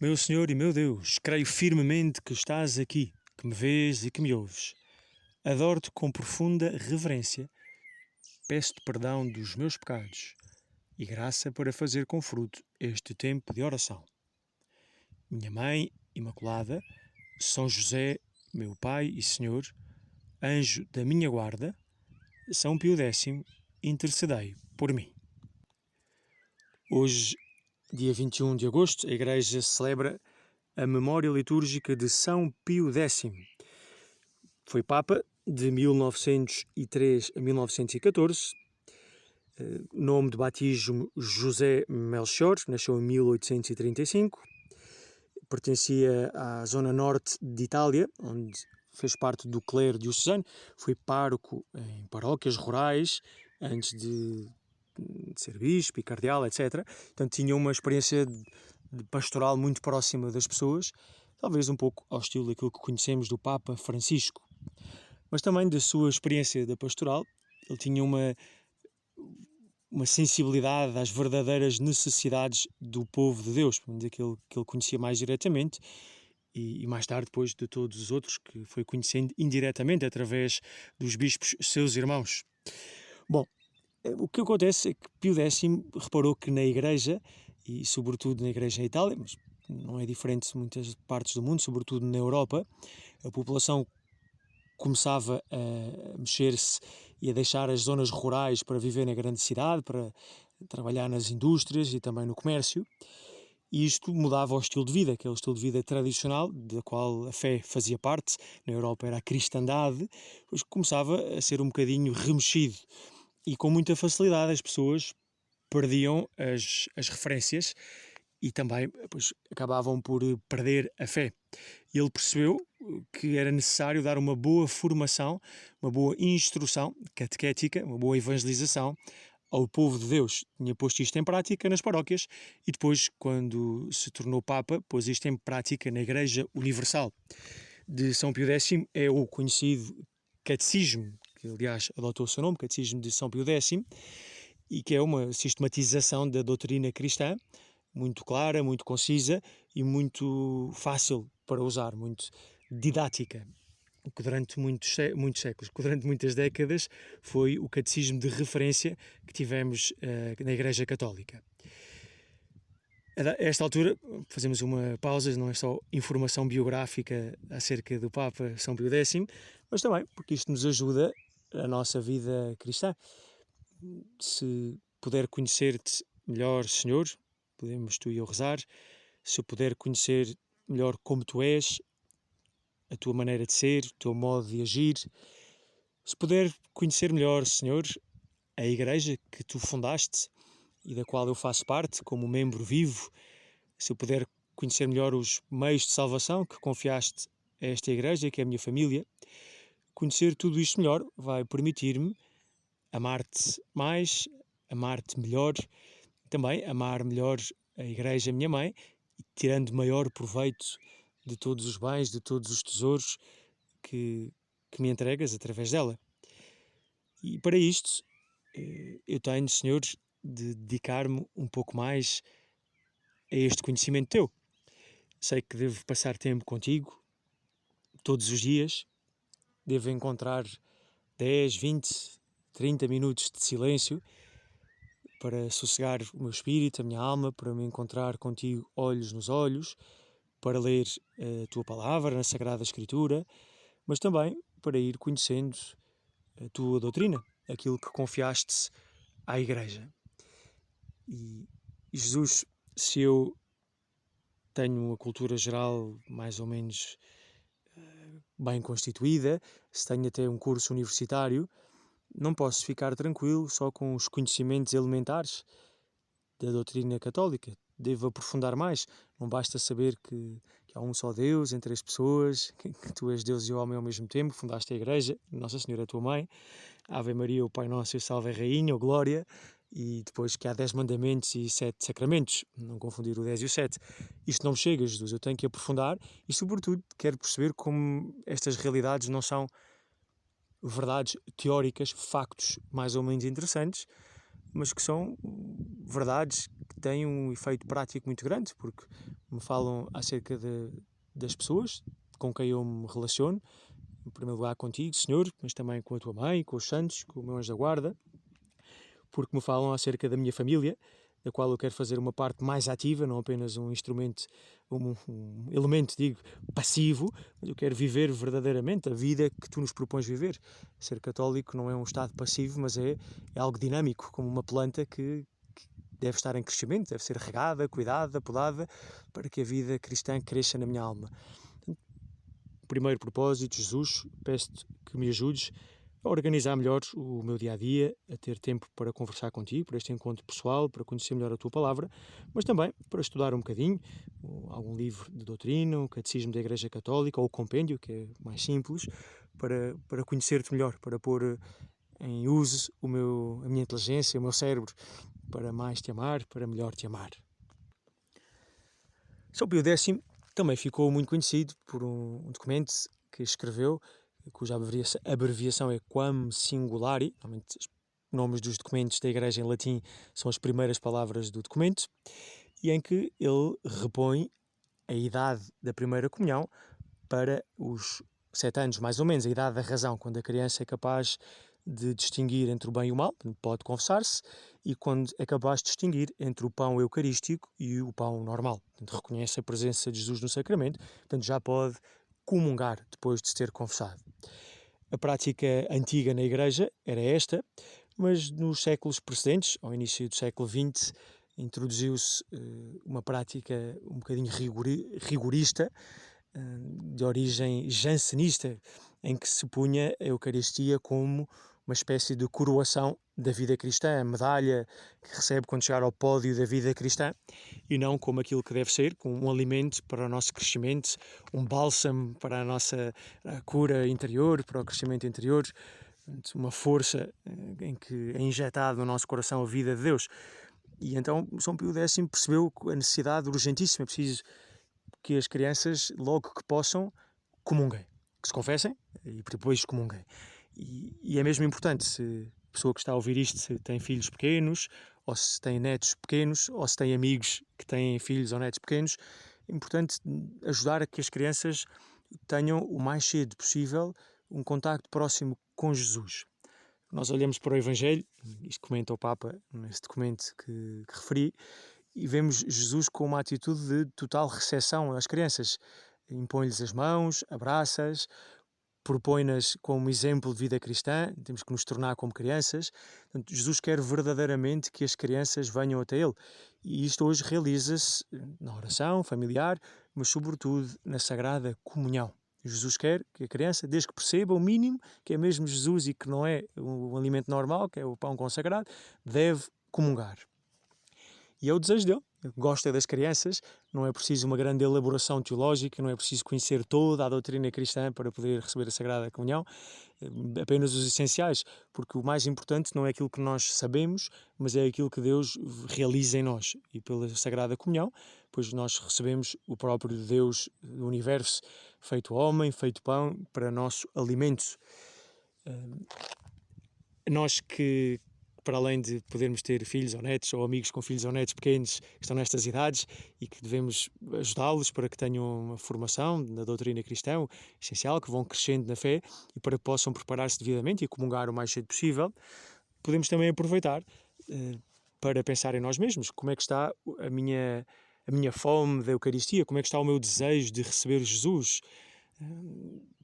Meu Senhor e meu Deus, creio firmemente que estás aqui, que me vês e que me ouves. Adoro-te com profunda reverência. Peço-te perdão dos meus pecados e graça para fazer com fruto este tempo de oração. Minha Mãe Imaculada, São José, meu Pai e Senhor, anjo da minha guarda, São Pio X, intercedei por mim. Hoje, dia 21 de agosto, a Igreja celebra a memória litúrgica de São Pio X. Foi Papa de 1903 a 1914, nome de batismo José Melchior, nasceu em 1835, pertencia à zona norte de Itália, onde fez parte do clero diocesano, foi pároco em paróquias rurais, antes de ser bispo e cardeal, etc. Portanto, tinha uma experiência de pastoral muito próxima das pessoas, talvez um pouco ao estilo daquilo que conhecemos do Papa Francisco. Mas também da sua experiência da pastoral, ele tinha uma sensibilidade às verdadeiras necessidades do povo de Deus, aquilo que ele conhecia mais diretamente e mais tarde depois de todos os outros que foi conhecendo indiretamente através dos bispos seus irmãos. Bom, o que acontece é que Pio X reparou que na Igreja, e sobretudo na Igreja em Itália, mas não é diferente de muitas partes do mundo, sobretudo na Europa, a população começava a mexer-se e a deixar as zonas rurais para viver na grande cidade, para trabalhar nas indústrias e também no comércio. E isto mudava o estilo de vida, aquele estilo de vida tradicional, da qual a fé fazia parte, na Europa era a cristandade, pois começava a ser um bocadinho remexido. E com muita facilidade as pessoas perdiam as referências e também pois, acabavam por perder a fé. E ele percebeu que era necessário dar uma boa formação, uma boa instrução catequética, uma boa evangelização ao povo de Deus. Tinha posto isto em prática nas paróquias e depois, quando se tornou Papa, pôs isto em prática na Igreja Universal. De São Pio X é o conhecido Catecismo, que aliás adotou o seu nome, Catecismo de São Pio X, e que é uma sistematização da doutrina cristã, muito clara, muito concisa e muito fácil para usar, muito didática, que durante muitos séculos, que durante muitas décadas foi o catecismo de referência que tivemos na Igreja Católica. A esta altura fazemos uma pausa, não é só informação biográfica acerca do Papa São Pio X, mas também porque isto nos ajuda a nossa vida cristã. Se puder conhecer-te melhor, Senhor, podemos tu e eu rezar. Se eu puder conhecer melhor como tu és, a tua maneira de ser, o teu modo de agir, se puder conhecer melhor, Senhor, a Igreja que tu fundaste e da qual eu faço parte como membro vivo, se eu puder conhecer melhor os meios de salvação que confiaste a esta Igreja, que é a minha família, conhecer tudo isto melhor vai permitir-me amar-te mais, amar-te melhor, também amar melhor a Igreja, minha mãe, e tirando maior proveito de todos os bens, de todos os tesouros que me entregas através dela. E para isto, eu tenho, Senhor, de dedicar-me um pouco mais a este conhecimento teu. Sei que devo passar tempo contigo, todos os dias, devo encontrar 10, 20, 30 minutos de silêncio para sossegar o meu espírito, a minha alma, para me encontrar contigo olhos nos olhos, para ler a tua palavra na Sagrada Escritura, mas também para ir conhecendo a tua doutrina, aquilo que confiaste à Igreja. E Jesus, se eu tenho a cultura geral mais ou menos bem constituída, se tenho até um curso universitário, não posso ficar tranquilo só com os conhecimentos elementares da doutrina católica. Devo aprofundar mais. Não basta saber que há um só Deus entre as pessoas, que tu és Deus e homem ao mesmo tempo, fundaste a Igreja, Nossa Senhora a tua mãe, Ave Maria, o Pai Nosso e Salve a Rainha, ou Glória, e depois que há 10 mandamentos e 7 sacramentos, não confundir o 10 e o 7. Isto não me chega, Jesus, eu tenho que aprofundar e, sobretudo, quero perceber como estas realidades não são verdades teóricas, factos mais ou menos interessantes, mas que são verdades que têm um efeito prático muito grande, porque me falam acerca das pessoas com quem eu me relaciono, em primeiro lugar contigo, Senhor, mas também com a tua mãe, com os santos, com o meu anjo da guarda, porque me falam acerca da minha família, da qual eu quero fazer uma parte mais ativa, não apenas um instrumento, um elemento, digo, passivo, mas eu quero viver verdadeiramente a vida que tu nos propões viver. Ser católico não é um estado passivo, mas é algo dinâmico, como uma planta que deve estar em crescimento, deve ser regada, cuidada, podada, para que a vida cristã cresça na minha alma. Primeiro propósito, Jesus, peço-te que me ajudes a organizar melhor o meu dia-a-dia, a ter tempo para conversar contigo, para este encontro pessoal, para conhecer melhor a tua palavra, mas também para estudar um bocadinho, algum livro de doutrina, o Catecismo da Igreja Católica, ou o Compêndio, que é mais simples, para conhecer-te melhor, para pôr em uso a minha inteligência, o meu cérebro, para mais te amar, para melhor te amar. São Pio X também ficou muito conhecido por um documento que escreveu, cuja abreviação é Quam Singulari. Normalmente os nomes dos documentos da Igreja em latim são as primeiras palavras do documento, e em que ele repõe a idade da primeira comunhão para os 7 anos, mais ou menos, a idade da razão, quando a criança é capaz de distinguir entre o bem e o mal, pode confessar-se, e quando é capaz de distinguir entre o pão eucarístico e o pão normal. Portanto, reconhece a presença de Jesus no sacramento, portanto já pode comungar depois de se ter confessado. A prática antiga na Igreja era esta, mas nos séculos precedentes, ao início do século XX, introduziu-se uma prática um bocadinho rigorista, de origem jansenista, em que se punha a Eucaristia como uma espécie de coroação da vida cristã, a medalha que recebe quando chegar ao pódio da vida cristã, e não como aquilo que deve ser, como um alimento para o nosso crescimento, um bálsamo para a nossa cura interior, para o crescimento interior, uma força em que é injetada no nosso coração a vida de Deus. E então São Pio X percebeu a necessidade urgentíssima, é preciso que as crianças, logo que possam, comunguem, que se confessem e depois comunguem. E é mesmo importante, se a pessoa que está a ouvir isto se tem filhos pequenos, ou se tem netos pequenos, ou se tem amigos que têm filhos ou netos pequenos, é importante ajudar a que as crianças tenham o mais cedo possível um contacto próximo com Jesus. Nós olhamos para o Evangelho, isto comenta o Papa nesse documento que referi, e vemos Jesus com uma atitude de total recepção às crianças. Impõe-lhes as mãos, abraça-as, propõe-nas como exemplo de vida cristã, temos que nos tornar como crianças. Portanto, Jesus quer verdadeiramente que as crianças venham até Ele. E isto hoje realiza-se na oração familiar, mas sobretudo na Sagrada Comunhão. Jesus quer que a criança, desde que perceba o mínimo, que é mesmo Jesus e que não é um alimento normal, que é o pão consagrado, deve comungar. E é o desejo dele. Ele gosta das crianças, não é preciso uma grande elaboração teológica, não é preciso conhecer toda a doutrina cristã para poder receber a Sagrada Comunhão, apenas os essenciais, porque o mais importante não é aquilo que nós sabemos, mas é aquilo que Deus realiza em nós. E pela Sagrada Comunhão, pois nós recebemos o próprio Deus do universo, feito homem, feito pão, para nosso alimento. Nós que, para além de podermos ter filhos ou netos, ou amigos com filhos ou netos pequenos que estão nestas idades e que devemos ajudá-los para que tenham uma formação na doutrina cristã essencial, que vão crescendo na fé e para que possam preparar-se devidamente e comungar o mais cedo possível, podemos também aproveitar para pensar em nós mesmos. Como é que está a minha fome da Eucaristia? Como é que está o meu desejo de receber Jesus?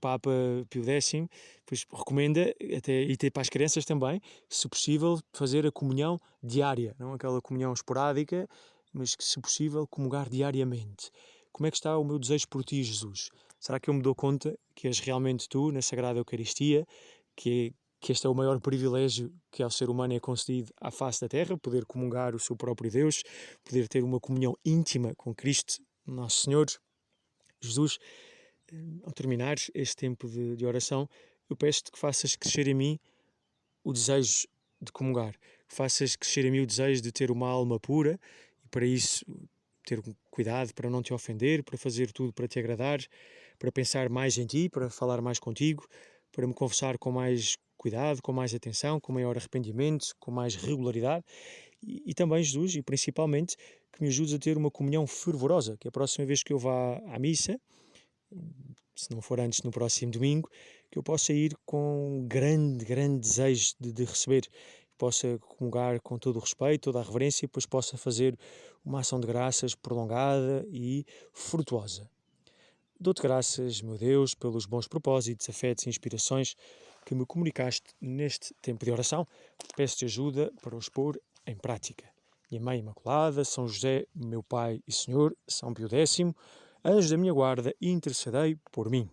Papa Pio X pois, recomenda, até, e para as crianças também, se possível, fazer a comunhão diária, não aquela comunhão esporádica, mas que, se possível, comungar diariamente. Como é que está o meu desejo por ti, Jesus? Será que eu me dou conta que és realmente tu, na Sagrada Eucaristia, que este é o maior privilégio que ao ser humano é concedido à face da terra, poder comungar o seu próprio Deus, poder ter uma comunhão íntima com Cristo, nosso Senhor, Jesus? Ao terminar este tempo de oração, eu peço-te que faças crescer em mim o desejo de comungar, que faças crescer em mim o desejo de ter uma alma pura e para isso ter cuidado para não te ofender, para fazer tudo para te agradar, para pensar mais em ti, para falar mais contigo, para me confessar com mais cuidado, com mais atenção, com maior arrependimento, com mais regularidade e também, Jesus, e principalmente, que me ajudes a ter uma comunhão fervorosa, que a próxima vez que eu vá à missa, se não for antes no próximo domingo, que eu possa ir com grande desejo de receber, possa comungar com todo o respeito, toda a reverência e depois possa fazer uma ação de graças prolongada e frutuosa. Dou-te graças, meu Deus, pelos bons propósitos, afetos e inspirações que me comunicaste neste tempo de oração. Peço-te ajuda para os pôr em prática. Minha Mãe Imaculada, São José, meu Pai e Senhor, São Pio X, anjo da minha guarda, intercedei por mim.